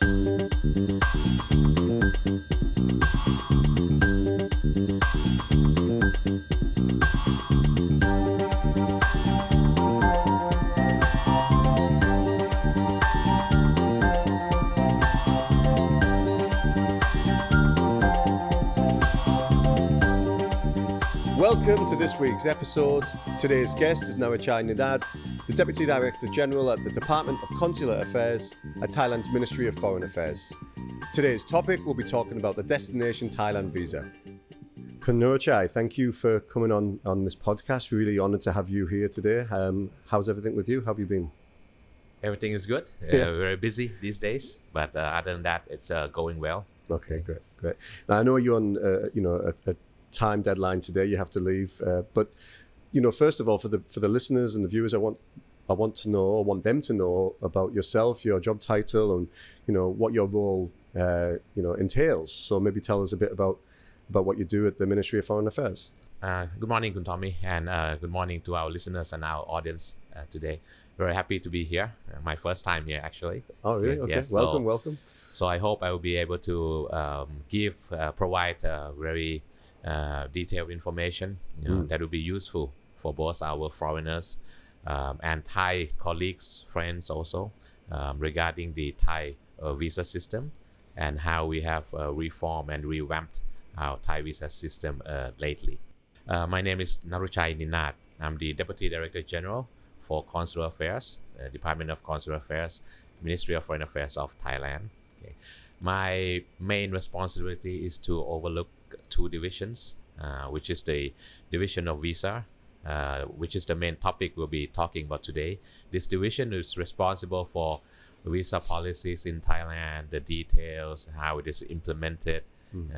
Welcome to this week's episode. Today's guest is Naruchai Ninnad, the Deputy Director General at the Department of Consular Affairs at Thailand's Ministry of Foreign Affairs. Today's topic, we'll be talking about the Destination Thailand Visa. Khun Nurachai, thank you for coming on this podcast. We're really honoured to have you here today. How's everything with you? How have you been? Everything is good. Very busy these days, but other than that, it's going well. Okay, great. Now, I know you're on a time deadline today. You have to leave, but first of all, for the listeners and the viewers, I want them to know about yourself, your job title, and what your role entails. So maybe tell us a bit about what you do at the Ministry of Foreign Affairs. Good morning, Khun Tommy, and good morning to our listeners and our audience today. Very happy to be here. My first time here, actually. Oh, really? Okay. Yes, welcome. So I hope I will be able to provide very detailed information that will be useful for both our foreigners and Thai colleagues, friends also, regarding the Thai visa system and how we have reformed and revamped our Thai visa system lately. My name is Naruchai Ninnad. I'm the Deputy Director General for Consular Affairs, Department of Consular Affairs, Ministry of Foreign Affairs of Thailand. Okay. My main responsibility is to overlook two divisions, which is the division of visa, which is the main topic we'll be talking about today. This division is responsible for visa policies in Thailand, the details, how it is implemented,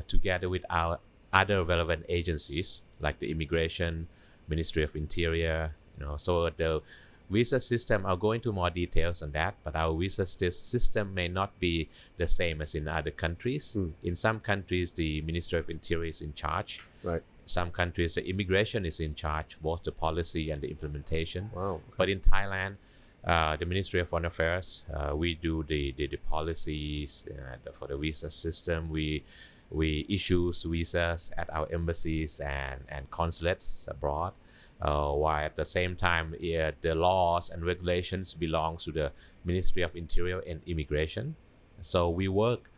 together with our other relevant agencies like the Immigration, Ministry of Interior. So the visa system, I'll go into more details on that, but our visa system may not be the same as in other countries. In some countries, the Ministry of Interior is in charge. Right. Some countries, the immigration is in charge, both the policy and the implementation. Wow. Okay. But in Thailand, the Ministry of Foreign Affairs, we do the policies for the visa system. We issue visas at our embassies and consulates abroad. While at the same time, the laws and regulations belong to the Ministry of Interior and Immigration. So we work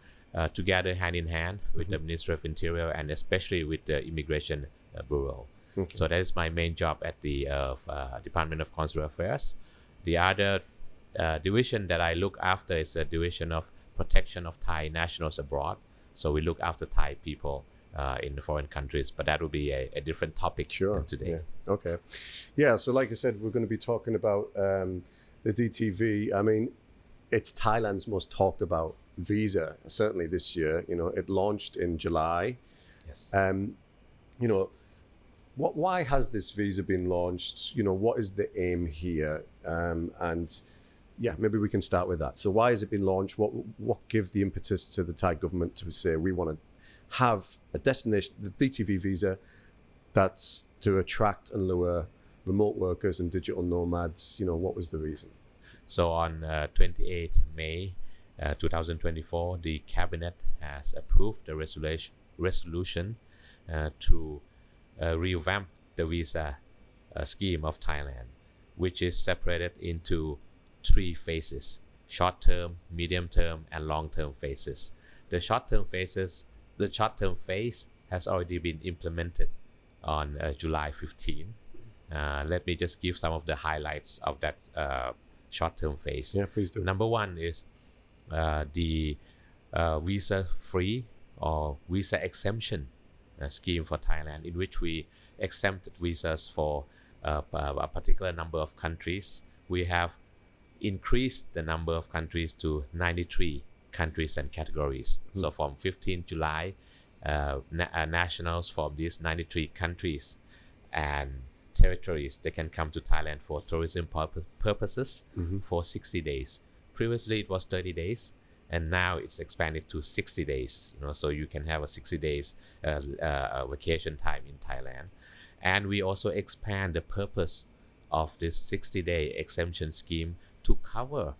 together hand in hand with the Ministry of Interior and especially with the Immigration Bureau. Okay. So that is my main job at the Department of Consular Affairs. The other division that I look after is the division of protection of Thai nationals abroad. So we look after Thai people in the foreign countries, but that will be a different topic today. Yeah. Okay. Yeah, so like I said, we're going to be talking about the DTV. I mean, it's Thailand's most talked about visa, certainly this year. It launched in July. Yes. Why has this visa been launched? What is the aim here? And yeah, maybe we can start with that. So why has it been launched? What gives the impetus to the Thai government to say we want to have a destination, the DTV visa, that's to attract and lure remote workers and digital nomads? What was the reason? So on 28 May 2024, the Cabinet has approved the resolution to revamp the visa scheme of Thailand, which is separated into 3 phases: short-term, medium-term, and long-term phases. The short-term phase has already been implemented on July 15. Let me just give some of the highlights of that short-term phase. Yeah, please do. Number one is the visa-free or visa exemption scheme for Thailand, in which we exempted visas for a particular number of countries. We have increased the number of countries to 93 countries and categories. So from 15 July, nationals from these 93 countries and territories, they can come to Thailand for tourism purposes for 60 days. Previously, it was 30 days, and now it's expanded to 60 days. So you can have a 60 days vacation time in Thailand. And we also expand the purpose of this 60-day exemption scheme to cover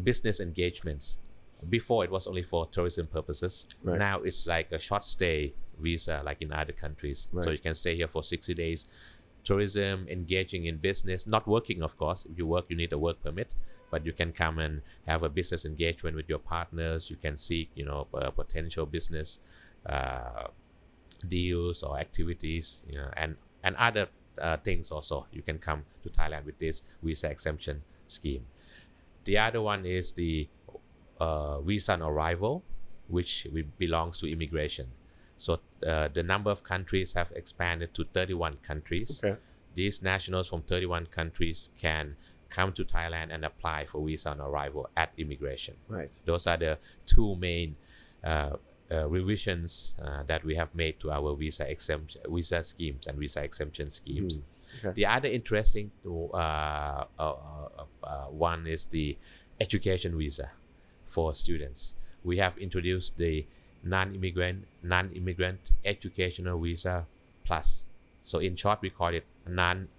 business engagements Before it was only for tourism purposes. Right. Now it's like a short stay visa, like in other countries. Right. So you can stay here for 60 days. Tourism, engaging in business, not working, of course. If you work, you need a work permit, but you can come and have a business engagement with your partners. You can seek, potential business deals or activities, and other things also. You can come to Thailand with this visa exemption scheme. The other one is the visa on arrival, which belongs to immigration. So the number of countries have expanded to 31 countries. Okay. These nationals from 31 countries can come to Thailand and apply for visa on arrival at immigration. Right. Those are the two main revisions that we have made to our visa schemes and visa exemption schemes. Okay. The other interesting one is the education visa for students. We have introduced the non-immigrant educational visa plus. So in short, we call it non-EED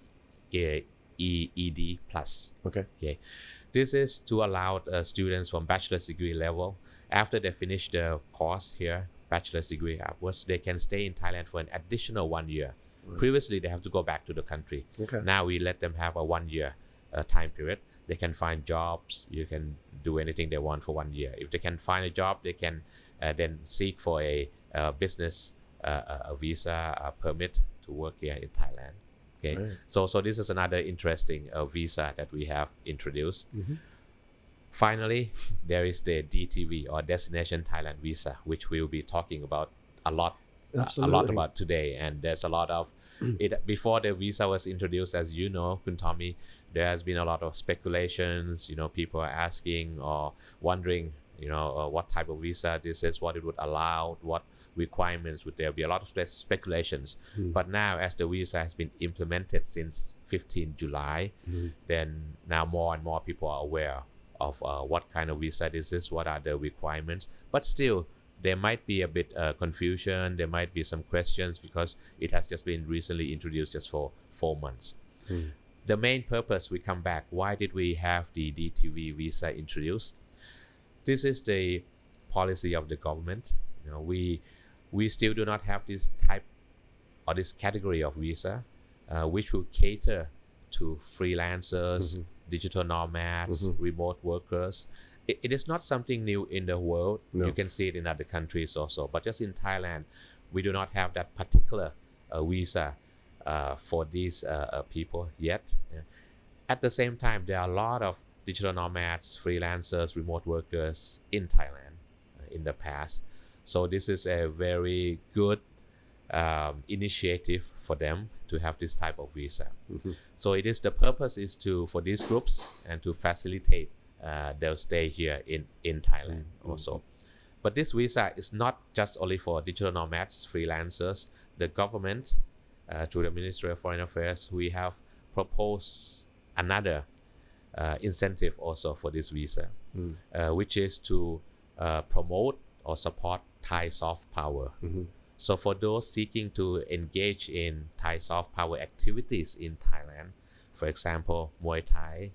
plus. Okay. This is to allow students from bachelor's degree level, after they finish the course here, bachelor's degree upwards, they can stay in Thailand for an additional 1 year. Right. Previously, they have to go back to the country. Okay. Now we let them have a 1 year time period. They can find jobs. You can do anything they want for 1 year. If they can find a job, they can then seek for a business a visa permit to work here in Thailand. Okay. Right. So this is another interesting visa that we have introduced. Mm-hmm. Finally, there is the DTV or Destination Thailand Visa, which we'll be talking about a lot about today. And there's a lot of it. Before the visa was introduced, as you know, Khun Tommy, there has been a lot of speculations. People are asking or wondering, what type of visa this is, what it would allow, what requirements would there be. A lot of speculations. But now, as the visa has been implemented since 15 July, then now more and more people are aware of what kind of visa this is, what are the requirements. But still, there might be a bit confusion. There might be some questions because it has just been recently introduced just for 4 months. The main purpose, we come back, why did we have the DTV visa introduced? This is the policy of the government. We still do not have this type or this category of visa, which will cater to freelancers, digital nomads, remote workers. It is not something new in the world. No. You can see it in other countries also. But just in Thailand, we do not have that particular visa for these people yet. At the same time, there are a lot of digital nomads, freelancers, remote workers in Thailand in the past. So this is a very good initiative for them to have this type of visa. So the purpose is for these groups and to facilitate their stay here in Thailand also. But this visa is not just only for digital nomads, freelancers. The government, through the Ministry of Foreign Affairs, we have proposed another incentive also for this visa, which is to promote or support Thai soft power. So for those seeking to engage in Thai soft power activities in Thailand, for example, Muay Thai,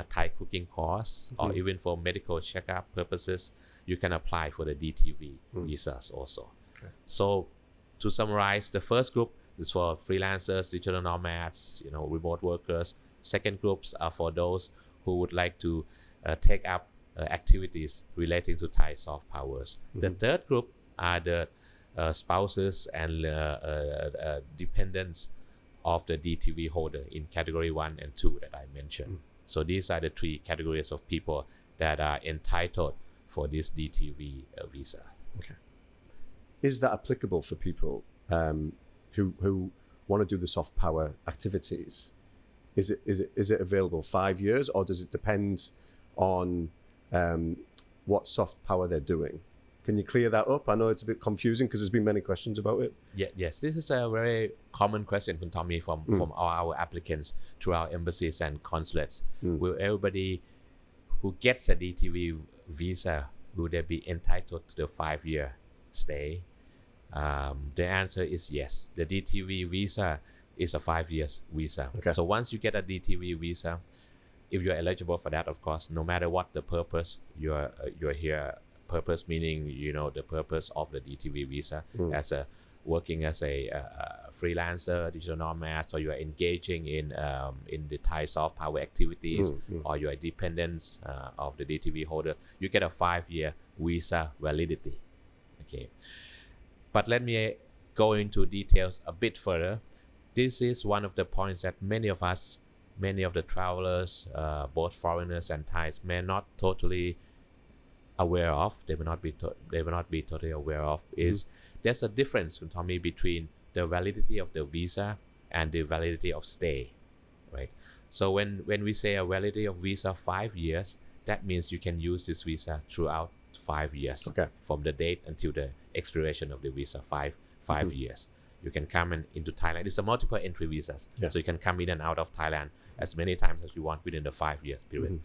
Thai cooking course, or even for medical checkup purposes, you can apply for the DTV visas also. Okay. So to summarize, the first group is for freelancers, digital nomads, remote workers. Second groups are for those who would like to take up activities relating to Thai soft powers. The third group are the spouses and dependents of the DTV holder in category 1 and 2 that I mentioned. So these are the 3 categories of people that are entitled for this DTV visa. Okay. Is that applicable for people who want to do the soft power activities? Is it available 5 years, or does it depend on what soft power they're doing? Can you clear that up? I know it's a bit confusing because there's been many questions about it. Yes, this is a very common question, Khun Tommy, from our applicants through our embassies and consulates. Will everybody who gets a DTV visa, will they be entitled to the 5-year stay? The answer is yes. The DTV visa is a 5 years visa. Okay. So once you get a DTV visa, if you're eligible for that, of course, no matter what the purpose, you're here. Purpose meaning, the purpose of the DTV visa as a working as a freelancer, digital nomad, or you are engaging in the Thai soft power activities, or you are dependents of the DTV holder, you get a 5-year visa validity. Okay, but let me go into details a bit further. This is one of the points that many of the travelers, both foreigners and Thais, may not totally aware of. They will not be totally aware of is there's a difference, Tommy, between the validity of the visa and the validity of stay, right? So when we say a validity of visa 5 years, that means you can use this visa throughout 5 years, from the date until the expiration of the visa. Five years. You can come into Thailand. It's a multiple entry visas, so you can come in and out of Thailand as many times as you want within the 5 years period.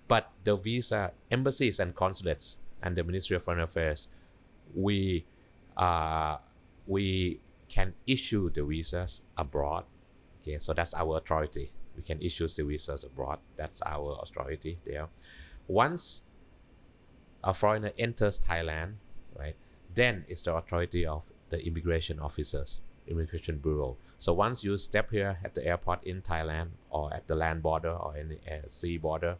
But the visa embassies and consulates and the Ministry of Foreign Affairs, we can issue the visas abroad. Okay, so that's our authority. We can issue the visas abroad. That's our authority there. Once a foreigner enters Thailand, right, then it's the authority of the immigration officers, Immigration Bureau. So once you step here at the airport in Thailand, or at the land border, or in the sea border,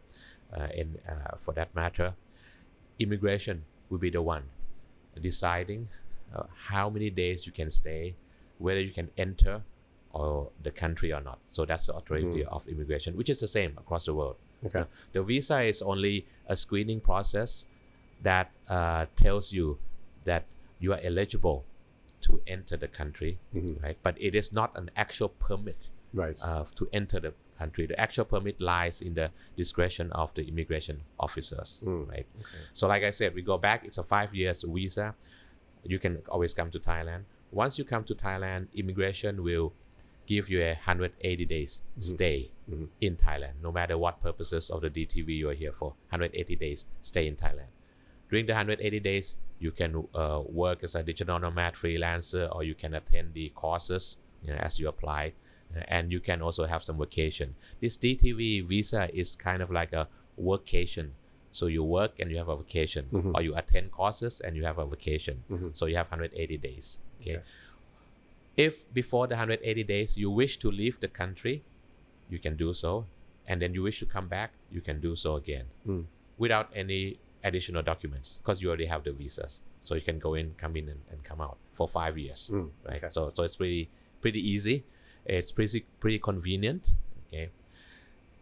for that matter, immigration will be the one deciding how many days you can stay, whether you can enter or the country or not. So that's the authority of immigration, which is the same across the world. Okay. The visa is only a screening process that tells you that you are eligible to enter the country, right? But it is not an actual permit, right, to enter the country. The actual permit lies in the discretion of the immigration officers, right? Okay. So like I said, we go back, it's a 5 years visa. You can always come to Thailand. Once you come to Thailand, immigration will give you a 180 days stay in Thailand, no matter what purposes of the DTV you are here for. 180 days stay in Thailand. During the 180 days, you can work as a digital nomad freelancer, or you can attend the courses as you apply, and you can also have some vacation. This DTV visa is kind of like a workation. So you work and you have a vacation, or you attend courses and you have a vacation. So you have 180 days. Okay. If before the 180 days you wish to leave the country, you can do so, and then you wish to come back, you can do so again, without any additional documents, because you already have the visas. So you can go in, come in, and come out for 5 years, right? Okay. So it's pretty easy. It's pretty convenient. Okay.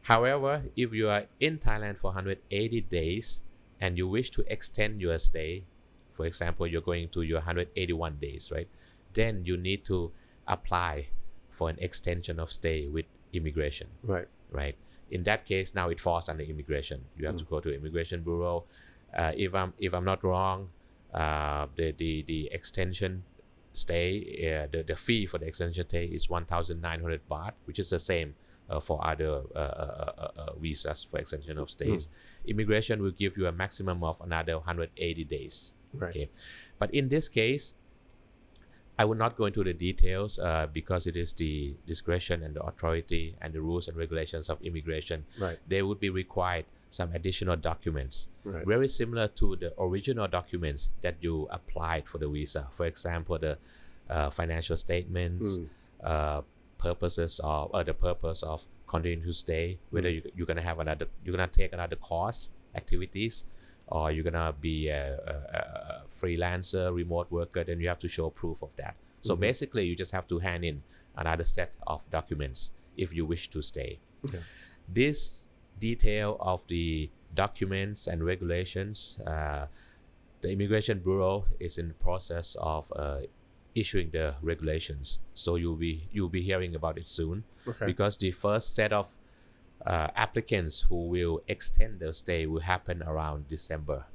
However, if you are in Thailand for 180 days and you wish to extend your stay, for example, you're going to your 181 days, right? Then you need to apply for an extension of stay with immigration. Right. In that case, now it falls under immigration. You have to go to Immigration Bureau. If I'm not wrong, the extension stay, the fee for the extension stay is 1,900 baht, which is the same for other visas for extension of stays. Immigration will give you a maximum of another 180 days. Right. Okay. But in this case, I will not go into the details because it is the discretion and the authority and the rules and regulations of immigration. Right. They would be required some additional documents, very similar to the original documents that you applied for the visa. For example, the financial statements, purposes of the purpose of continuing to stay, whether you're gonna take another course, activities, or you're gonna be a freelancer, remote worker, then you have to show proof of that. So basically, you just have to hand in another set of documents if you wish to stay. Okay. This detail of the documents and regulations, the Immigration Bureau is in the process of issuing the regulations. So you'll be hearing about it soon, because the first set of applicants who will extend their stay will happen around December,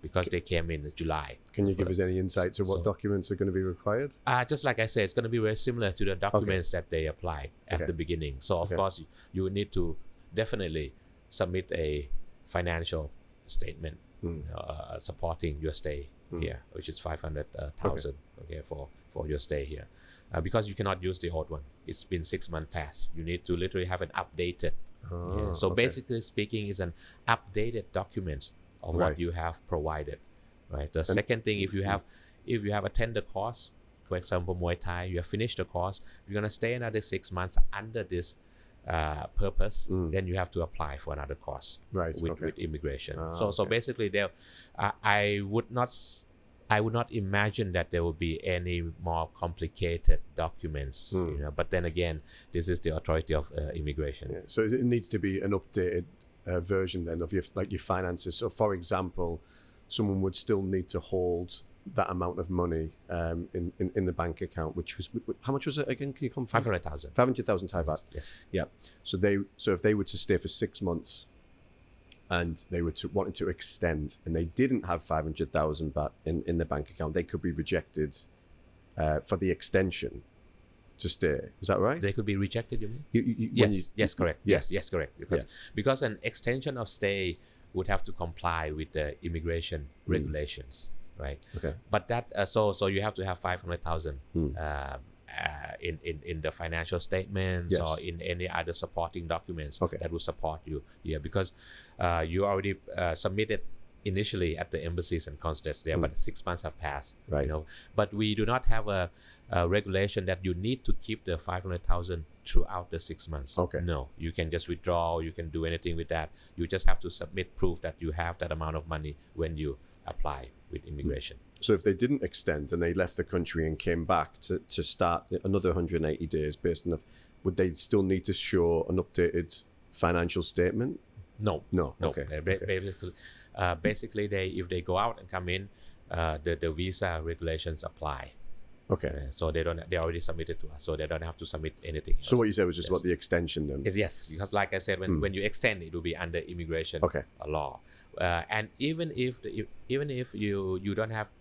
because they came in July. Can you give us any insight to what documents are going to be required? Just like I said, it's going to be very similar to the documents that they applied at the beginning. So of course, you need to definitely submit a financial statement supporting your stay here, which is 500,000 for your stay here, because you cannot use the old one. It's been 6 months past. You need to literally have an updated So basically speaking, is an updated document of what you have provided, right? The second thing, if you have attended the course, for example, Muay Thai, you have finished the course, you're gonna stay another 6 months under this purpose, then you have to apply for another course with immigration. So basically, I would not imagine that there will be any more complicated documents, but then again, this is the authority of immigration. So it needs to be an updated version then of your finances. So for example, someone would still need to hold that amount of money in the bank account, which was, how much was it again? Can you confirm? 500,000 Thai baht. Yes. Yeah. So if they were to stay for 6 months and they were wanting to extend and they didn't have 500,000 baht in the bank account, they could be rejected for the extension to stay. Is that right? They could be rejected, you mean? Yes, correct. Yeah. Yes, correct. Because an extension of stay would have to comply with the immigration regulations. Right. Okay. But that so you have to have 500,000 in the financial statements or in any other supporting documents that will support you. Yeah, because you already submitted initially at the embassies and consulates there, but 6 months have passed. Right. But we do not have a regulation that you need to keep the 500,000 throughout the 6 months. Okay. No, you can just withdraw. You can do anything with that. You just have to submit proof that you have that amount of money when you apply with immigration. So if they didn't extend and they left the country and came back to start another 180 days based on would they still need to show an updated financial statement? No. Okay. Basically if they go out and come in, the visa regulations apply. Okay. So they already submitted to us, so they don't have to submit anything else. So what you said was just about the extension then? Yes, because like I said, when you extend, it will be under immigration law. And even if you don't have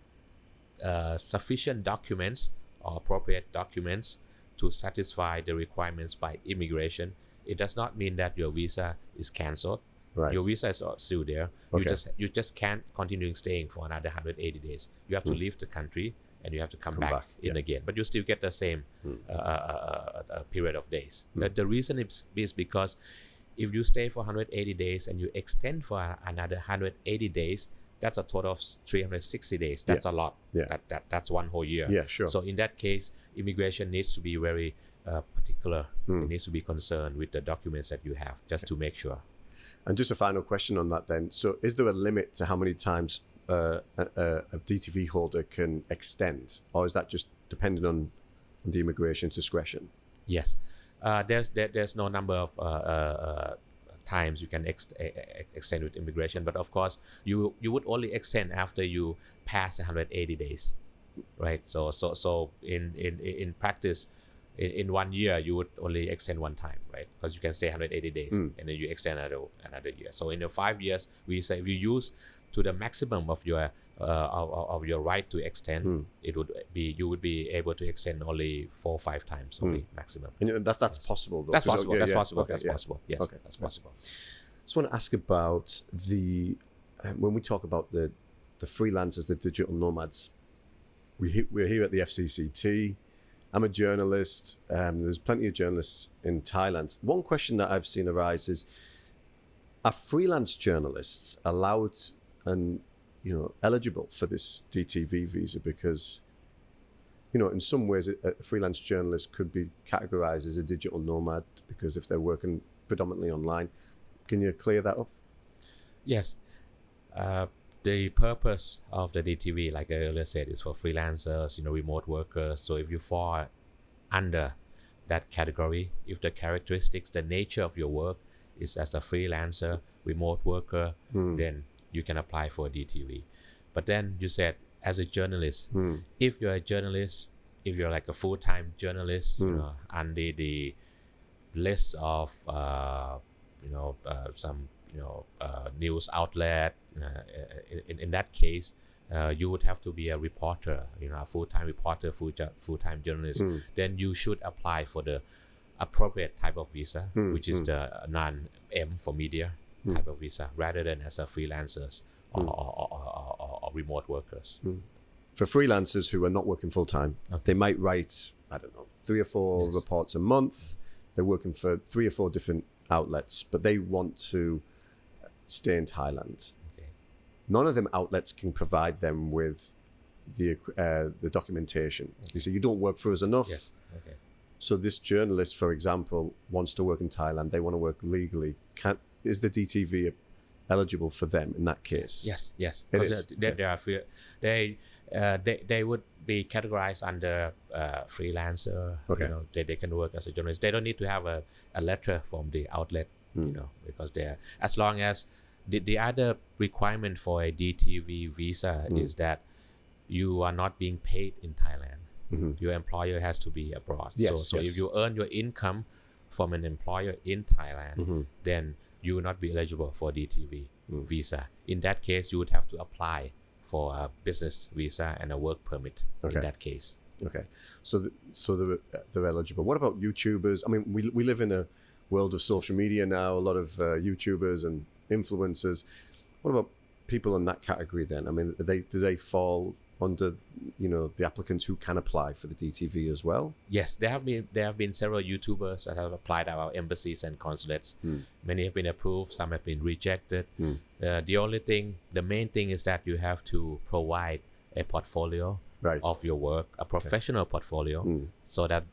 sufficient documents or appropriate documents to satisfy the requirements by immigration, it does not mean that your visa is cancelled. Right. Your visa is still there. You just can't continue staying for another 180 days. You have to leave the country and you have to come back in again. But you still get the same period of days. The reason is because if you stay for 180 days and you extend for another 180 days, that's a total of 360 days. That's a lot. Yeah. That's one whole year. Yeah, sure. So in that case, immigration needs to be very particular. It needs to be concerned with the documents that you have just to make sure. And just a final question on that then. So is there a limit to how many times a DTV holder can extend? Or is that just dependent on the immigration's discretion? Yes. There's no number of times you can extend with immigration, but of course you would only extend after you pass 180 days, right? So in practice, in 1 year you would only extend one time, right? Because you can stay 180 days and then you extend another year. So in the 5 years, we say if you use to the maximum of your right to extend, you would be able to extend only 4 or 5 times only maximum. And that's possible though. That's possible. That's possible. That's possible. Yes, that's possible. Just want to ask about when we talk about the freelancers, the digital nomads. We're here at the FCCT. I'm a journalist. There's plenty of journalists in Thailand. One question that I've seen arise is, are freelance journalists allowed and eligible for this DTV visa? Because in some ways a freelance journalist could be categorized as a digital nomad because if they're working predominantly online. Can you clear that up? Yes. The purpose of the DTV, like I earlier said, is for freelancers, remote workers. So if you fall under that category, if the characteristics, the nature of your work is as a freelancer, remote worker, then you can apply for DTV. But then you said, as a journalist, if you're a journalist, if you're like a full-time journalist, under the list of, some, news outlet, in that case, you would have to be a reporter, a full-time reporter, full-time journalist. Then you should apply for the appropriate type of visa, which is the non-M for media type of visa, rather than as a freelancers or remote workers. For freelancers who are not working full-time, they might write, 3 or 4 reports a month. They're working for 3 or 4 different outlets, but they want to stay in Thailand. Okay. None of them outlets can provide them with the documentation. You say, you don't work for us enough. Yes. Okay. So this journalist, for example, wants to work in Thailand. They want to work legally. Is the DTV eligible for them in that case? Yes. It is. They would be categorized under freelancer. Okay. You know, they can work as a journalist. They don't need to have a letter from the outlet. You know, because they're, as long as the other requirement for a DTV visa is that you are not being paid in Thailand. Your employer has to be abroad. Yes, so if you earn your income from an employer in Thailand, then you will not be eligible for DTV visa. In that case, you would have to apply for a business visa and a work permit in that case. Okay, so they're eligible. What about YouTubers? I mean, we live in a world of social media now. A lot of YouTubers and influencers. What about people in that category then? I mean, do they fall under, you know, the applicants who can apply for the DTV as well? Yes, there have been several YouTubers that have applied at our embassies and consulates. Many have been approved, some have been rejected. The main thing is that you have to provide a portfolio of your work, a professional portfolio, so that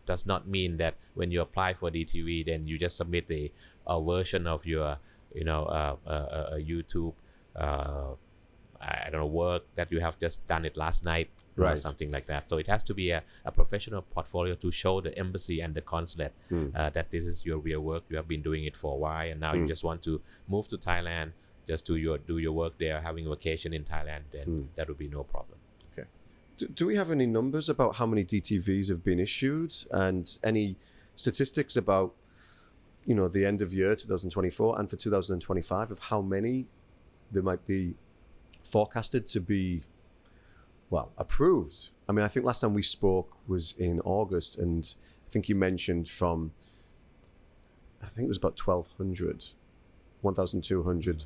does not mean that when you apply for DTV, then you just submit a version of your, you know, a YouTube I don't know, work that you have just done it last night or something like that. So it has to be a professional portfolio to show the embassy and the consulate that this is your real work. You have been doing it for a while, and now you just want to move to Thailand, just do your work there, having a vacation in Thailand, then that would be no problem. Okay. Do we have any numbers about how many DTVs have been issued, and any statistics about, you know, the end of year 2024 and for 2025 of how many there might be forecasted to be, well, approved? I mean, I think last time we spoke was in August, and I think you mentioned I think it was about 1,200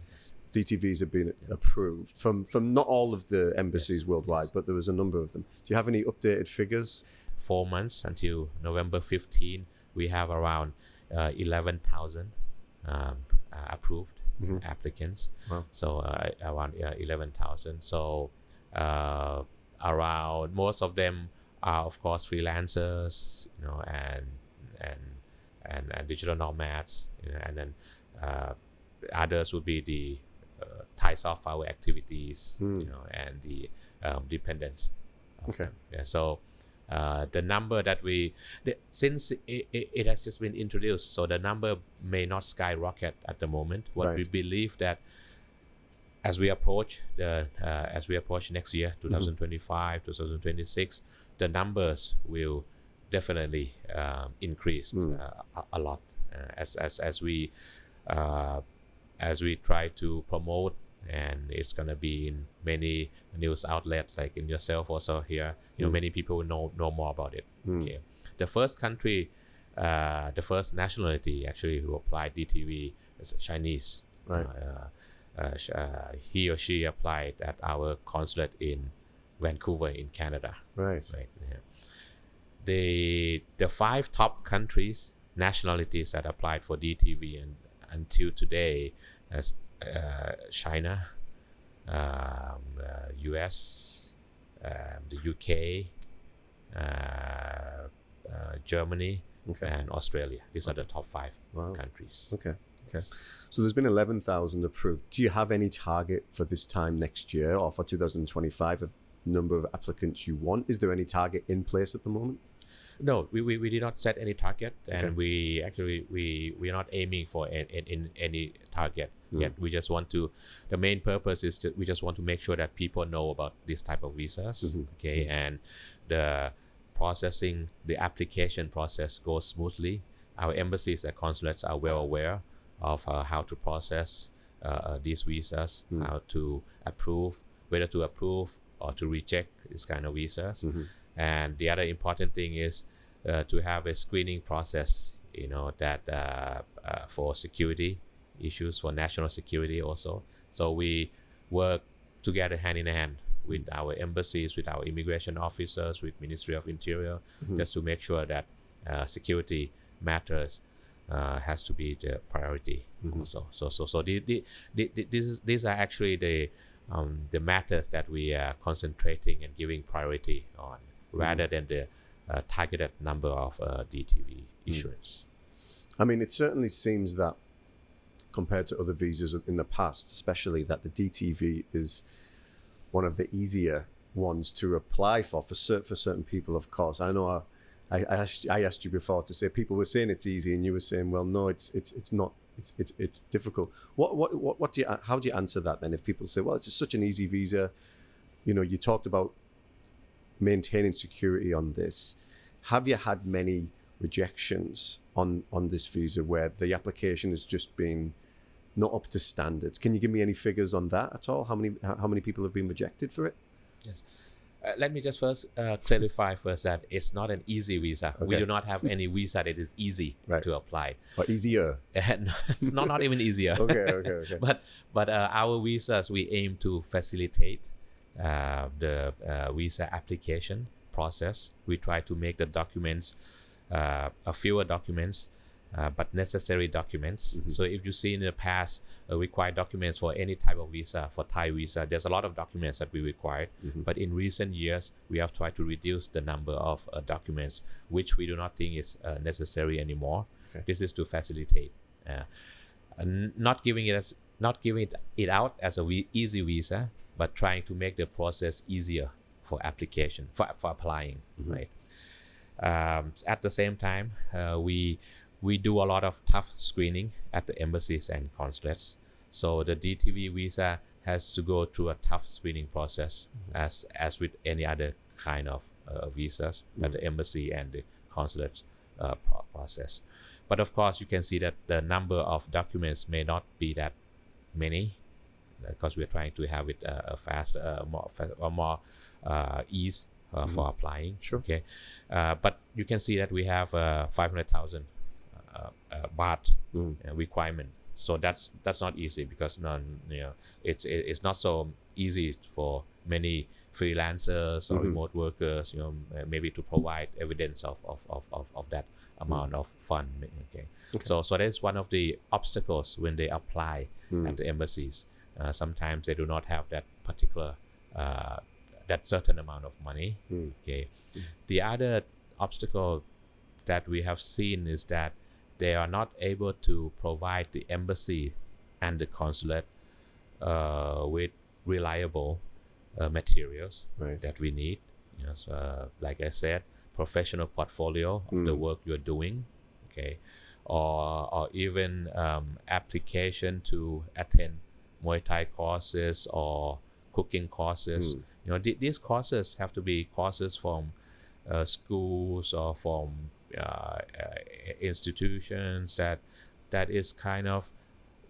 DTVs have been approved from not all of the embassies worldwide, but there was a number of them. Do you have any updated figures? 4 months until November 15, we have around 11,000 approved applicants. Wow. So around 11,000. So around, most of them are of course freelancers, you know, and digital nomads, you know, and then others would be the Thai soft power activities, you know, and the dependents. Okay. Yeah. So the number that since it has just been introduced, so the number may not skyrocket at the moment. What we believe that as we approach next year, 2025, 2026, the numbers will definitely increase a lot as we try to promote. And it's gonna be in many news outlets, like in yourself also here. You know, many people know more about it. Okay, the first country, the first nationality actually who applied DTV is Chinese. He or she applied at our consulate in Vancouver in Canada. Right. Yeah. The 5 top countries, nationalities that applied for DTV and until today as China, US, the UK, Germany, and Australia. These are the top 5 countries. Okay. So there's been 11,000 approved. Do you have any target for this time next year or for 2025 of number of applicants you want? Is there any target in place at the moment? No, we did not set any target, and we are not aiming for any target yet. We just want to. The main purpose is we just want to make sure that people know about this type of visas. Okay, and the application process goes smoothly. Our embassies and consulates are well aware of how to process these visas, how to approve, whether to approve or to reject this kind of visas. And the other important thing is to have a screening process, you know, that for security issues, for national security also. So we work together hand in hand with our embassies, with our immigration officers, with Ministry of Interior, just to make sure that security matters has to be the priority also. So these are actually the matters that we are concentrating and giving priority on, rather than the targeted number of DTV issuance. I mean, it certainly seems that compared to other visas in the past, especially, that the DTV is one of the easier ones to apply for certain people, of course. I know I asked you before to say people were saying it's easy, and you were saying, well, no, it's not. It's difficult. How do you answer that then? If people say, well, it's just such an easy visa, you talked about maintaining security on this. Have you had many rejections on this visa where the application has just been not up to standards? Can you give me any figures on that at all? How many people have been rejected for it? Yes. Let me just first clarify that it's not an easy visa. Okay. We do not have any visa that is easy to apply. Or easier? Not even easier. Okay. But our visas, we aim to facilitate the visa application process. We try to make the documents fewer documents, but necessary documents. So if you see in the past required documents for any type of visa, for Thai visa, there's a lot of documents that we required. But in recent years, we have tried to reduce the number of documents which we do not think is necessary anymore. Okay. This is to facilitate, not giving it out as a easy visa, but trying to make the process easier for application, for applying, right? At the same time, we do a lot of tough screening at the embassies and consulates. So the DTV visa has to go through a tough screening process, as with any other kind of visas that the embassy and the consulates process. But of course, you can see that the number of documents may not be that many, because we're trying to have it more ease for applying. Sure. Okay, but you can see that we have 500,000 baht requirement. So that's not easy, because it's not so easy for many freelancers or remote workers, maybe to provide evidence of that amount of fund. Okay. So that's one of the obstacles when they apply at the embassies. Sometimes they do not have that particular that certain amount of money. Okay. The other obstacle that we have seen is that they are not able to provide the embassy and the consulate with reliable materials that we need. So, like I said, professional portfolio of the work you're doing, okay, or even application to attend Muay Thai courses or cooking courses. These courses have to be courses from schools or from institutions that is kind of,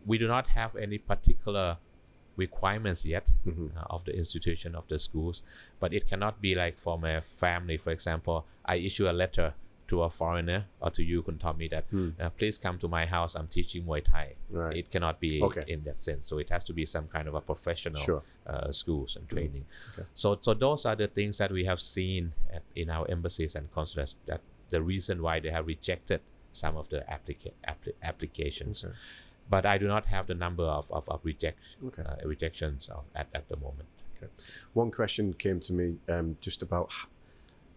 we do not have any particular requirements yet of the institution, of the schools, but it cannot be like from a family. For example, I issue a letter to a foreigner or to you, Khun Tommy, that please come to my house, I'm teaching Muay Thai. It cannot be in that sense. So it has to be some kind of a professional schools and training. So those are the things that we have seen in our embassies and consulates, that the reason why they have rejected some of the applications. But I do not have the number of rejections at the moment. One question came to me just about,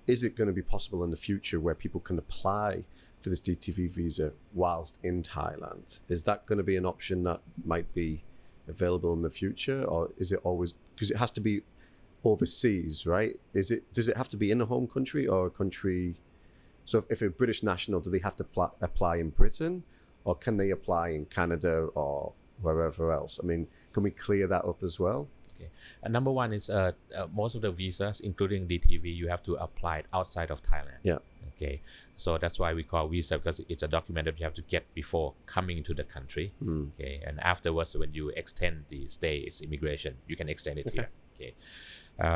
is it going to be possible in the future where people can apply for this DTV visa whilst in Thailand? Is that going to be an option that might be available in the future, or is it always, because it has to be overseas, right? Does it have to be in a home country or a country? So if a British national, do they have to apply in Britain, or can they apply in Canada or wherever else? I mean, can we clear that up as well? Okay. Number one is most of the visas, including DTV, you have to apply it outside of Thailand. Yeah. Okay. So that's why we call visa, because it's a document that you have to get before coming into the country. Okay. And afterwards, when you extend the stay, it's immigration. You can extend it here. Okay.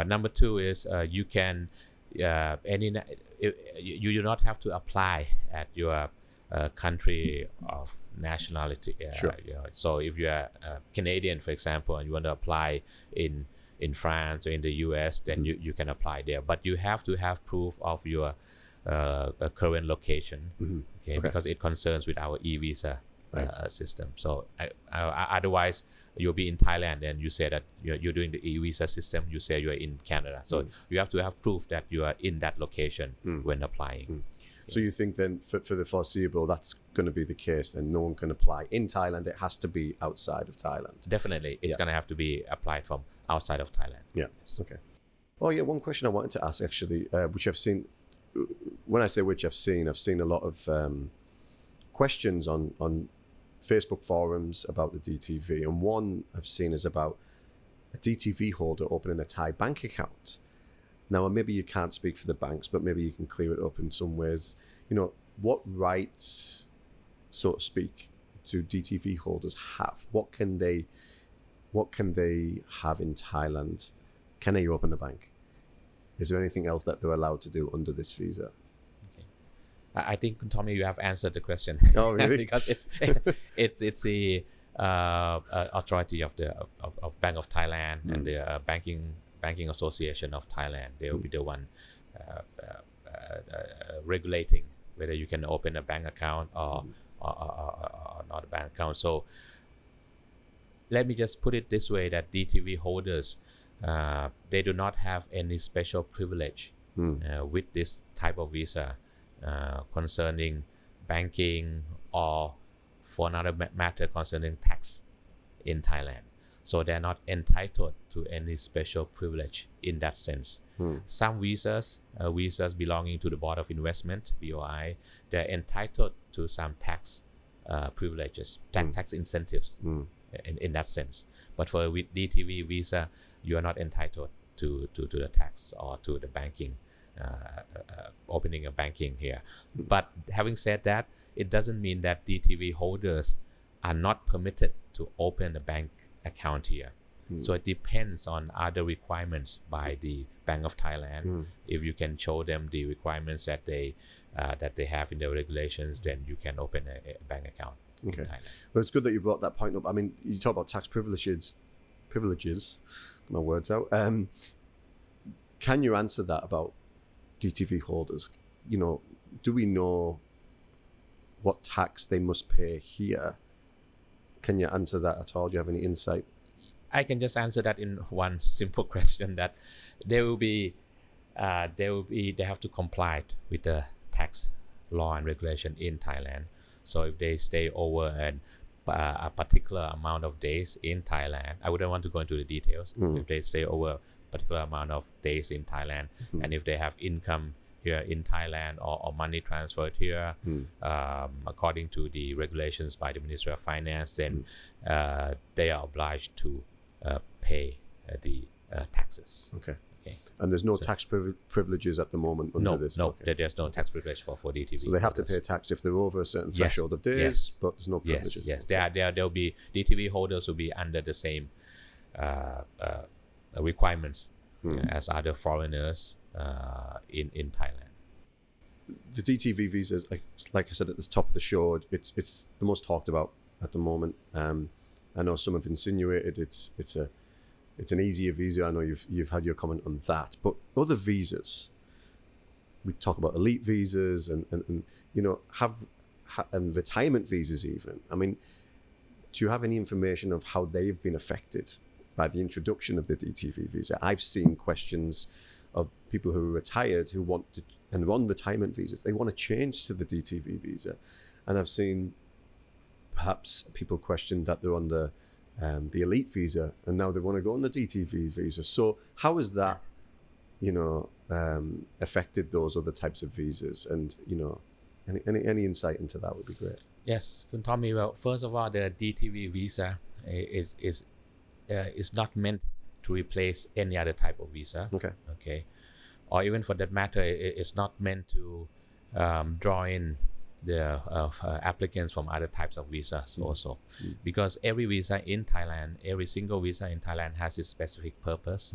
Number two is you can you do not have to apply at your country of nationality. So if you are Canadian, for example, and you want to apply in France or in the US, then you can apply there. But you have to have proof of your current location. okay, because it concerns with our e-visa system. So otherwise you'll be in Thailand and you say that you're doing the e-visa system, you say you're in Canada, so you have to have proof that you are in that location when applying. So you think then for the foreseeable that's going to be the case, then no one can apply in Thailand, it has to be outside of Thailand? Definitely it's going to have to be applied from outside of Thailand. Okay. Oh yeah, one question I wanted to ask actually, which I've seen, when I say which I've seen a lot of questions on Facebook forums about the DTV, and one I've seen is about a DTV holder opening a Thai bank account. Now, maybe you can't speak for the banks, but maybe you can clear it up in some ways. What rights, so to speak, do DTV holders have? What can they have in Thailand? Can they open a bank? Is there anything else that they're allowed to do under this visa? I think, Tommy, you have answered the question. Oh, really? Because it's the authority of the Bank of Thailand and the Banking Association of Thailand. They will be the one regulating whether you can open a bank account or not a bank account. So let me just put it this way: that DTV holders, they do not have any special privilege with this type of visa. Concerning banking or for another matter concerning tax in Thailand. So they're not entitled to any special privilege in that sense. Some visas belonging to the Board of Investment, BOI, they're entitled to some tax privileges, tax incentives in that sense. But for with DTV visa, you are not entitled to the tax or to the banking. Opening a banking here. But having said that, it doesn't mean that DTV holders are not permitted to open a bank account here. So it depends on other requirements by the Bank of Thailand. If you can show them the requirements that they have in the regulations, then you can open a bank account. Okay. Well, it's good that you brought that point up. I mean, you talk about tax privileges, my words out. Can you answer that about DTV holders? Do we know what tax they must pay here? Can you answer that at all? Do you have any insight? I can just answer that in one simple question, that they have to comply with the tax law and regulation in Thailand. So if they stay over a particular amount of days in Thailand, I wouldn't want to go into the details. If they stay over a particular amount of days in Thailand, and if they have income here in Thailand or money transferred here according to the regulations by the Ministry of Finance, then they are obliged to pay the taxes. Okay. And there's no tax privileges at the moment under this? No, there's no tax privilege for DTV. So they have to pay tax if they're over a certain threshold of days, but there's no privileges? Yes. There'll be DTV holders will be under the same requirements as other foreigners in Thailand. The DTV visa, like I said at the top of the show, it's the most talked about at the moment. I know some have insinuated it's an easier visa. I know you've had your comment on that, but other visas, we talk about elite visas and have retirement visas even. I mean, do you have any information of how they've been affected by the introduction of the DTV visa? I've seen questions of people who are retired who want to, and on retirement visas, they want to change to the DTV visa. And I've seen perhaps people question that they're on the elite visa and now they want to go on the DTV visa. So how has that, affected those other types of visas? And, any insight into that would be great. Yes, Khun Tommy. Well, first of all, the DTV visa is not meant to replace any other type of visa. Okay. Or even for that matter, it's not meant to draw in the applicants from other types of visas also. Because every visa in Thailand, every single visa in Thailand has its specific purpose.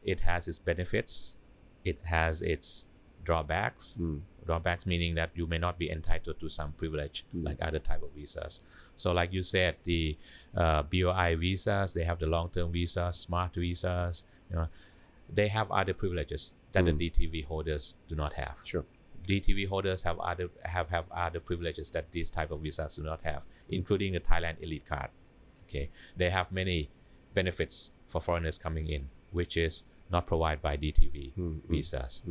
It has its benefits. It has its drawbacks. Drawbacks meaning that you may not be entitled to some privilege like other type of visas. So like you said, the BOI visas, they have the long-term visas, smart visas, they have other privileges that the DTV holders do not have. Sure. DTV holders have other privileges that these type of visas do not have, including the Thailand Elite Card. Okay, they have many benefits for foreigners coming in, which is not provided by DTV visas.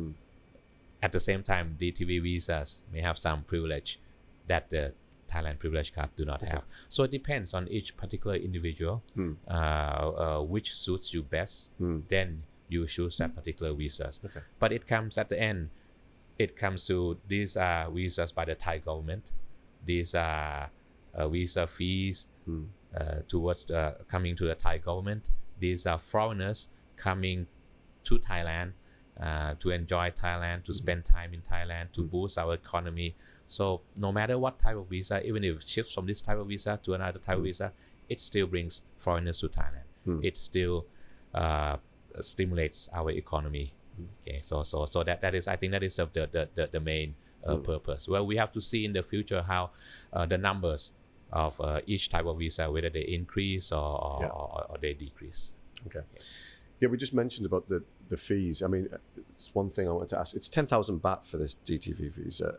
At the same time, DTV visas may have some privilege that the Thailand privilege card do not have. So it depends on each particular individual, which suits you best. Then you choose that particular visas. But it comes at the end. It comes to these are visas by the Thai government. These are visa fees towards coming to the Thai government. These are foreigners coming to Thailand to enjoy Thailand, to spend time in Thailand, to boost our economy. So no matter what type of visa, even if it shifts from this type of visa to another type of visa, it still brings foreigners to Thailand. It still stimulates our economy. Okay, so that is, I think that is the main purpose. Well, we have to see in the future how the numbers of each type of visa, whether they increase or they decrease. Okay. Yeah, we just mentioned about the fees. I mean, it's one thing I wanted to ask. It's 10,000 baht for this DTV visa.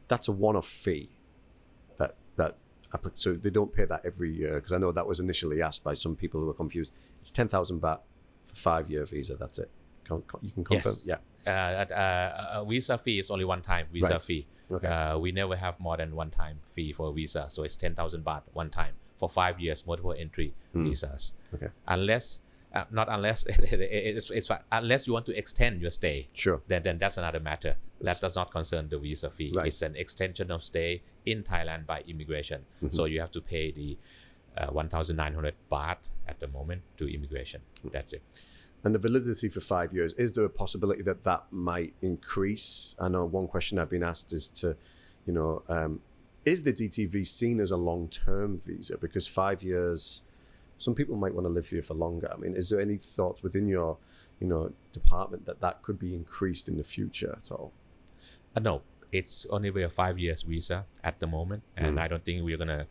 That's a one-off fee. So they don't pay that every year, because I know that was initially asked by some people who were confused. It's 10,000 baht for 5-year visa. That's it. You can confirm? Yes. Yeah. Visa fee is only one time visa fee. Okay. We never have more than one time fee for a visa. So it's 10,000 baht one time for 5 years, multiple entry visas. Okay. Unless unless you want to extend your stay. Sure. Then that's another matter. That does not concern the visa fee. Right. It's an extension of stay in Thailand by immigration. So you have to pay the 1,900 baht at the moment to immigration. That's it. And the validity for 5 years, is there a possibility that might increase? I know one question I've been asked is is the DTV seen as a long-term visa? Because 5 years, some people might want to live here for longer. I mean, is there any thoughts within your, department that could be increased in the future at all? No, it's only a 5 years visa at the moment. And I don't think we're going to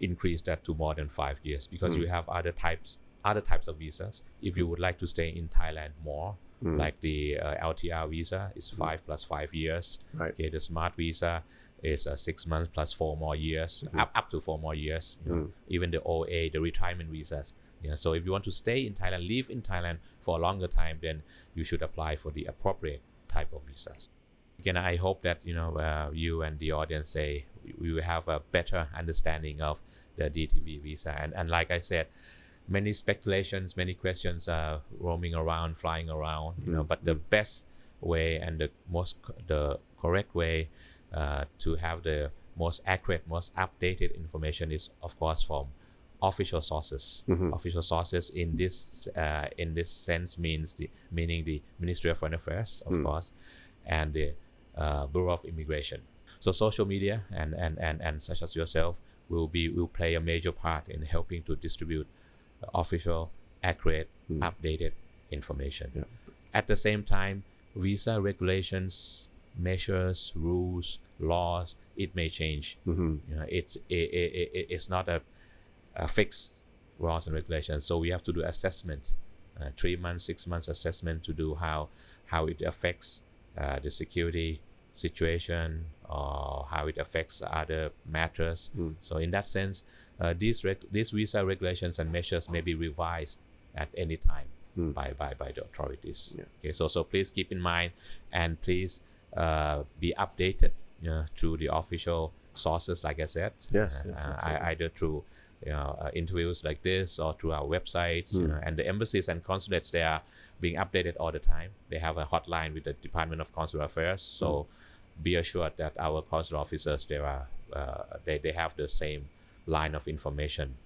increase that to more than 5 years, because you have other types of visas. If you would like to stay in Thailand more, like the LTR visa is 5 plus 5 years. Right. Okay, the smart visa is 6 months plus 4 more years, up to 4 more years. Even the OA, the retirement visas. So if you want to stay in Thailand, live in Thailand for a longer time, then you should apply for the appropriate type of visas. Again, I hope that you and the audience we will have a better understanding of the DTV visa. And like I said, many speculations, many questions are roaming around, flying around. But the best way and the correct way to have the most accurate, most updated information is, of course, from official sources. Official sources in this sense meaning the Ministry of Foreign Affairs, of course, and the Bureau of Immigration. So social media and such as yourself will play a major part in helping to distribute official, accurate, updated information. Yeah. At the same time, visa regulations, measures, rules, laws, it may change. It's not a fixed laws and regulations. So we have to do assessment, 3 months, 6 months assessment to do how it affects the security situation or how it affects other matters. So in that sense, these visa regulations and measures may be revised at any time by the authorities. Yeah. Okay, so please keep in mind, and please be updated through the official sources, like I said. Yes. Either through interviews like this or through our websites. And the embassies and consulates, they are being updated all the time. They have a hotline with the Department of Consular Affairs. So be assured that our consular officers, they have the same line of information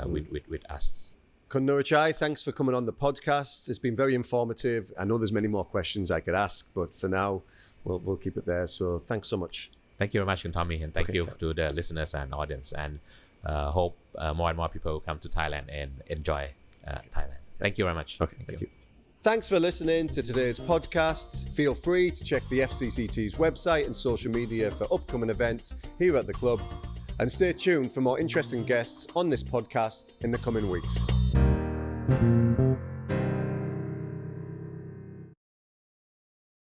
with us. Khun Nurachai, thanks for coming on the podcast. It's been very informative. I know there's many more questions I could ask, but for now, we'll keep it there. So thanks so much. Thank you very much, Khun Tommy, and thank you to the listeners and audience. And hope more and more people will come to Thailand and enjoy Thailand. Thank you very much. Okay, thank you. Thanks for listening to today's podcast. Feel free to check the FCCT's website and social media for upcoming events here at the club. And stay tuned for more interesting guests on this podcast in the coming weeks.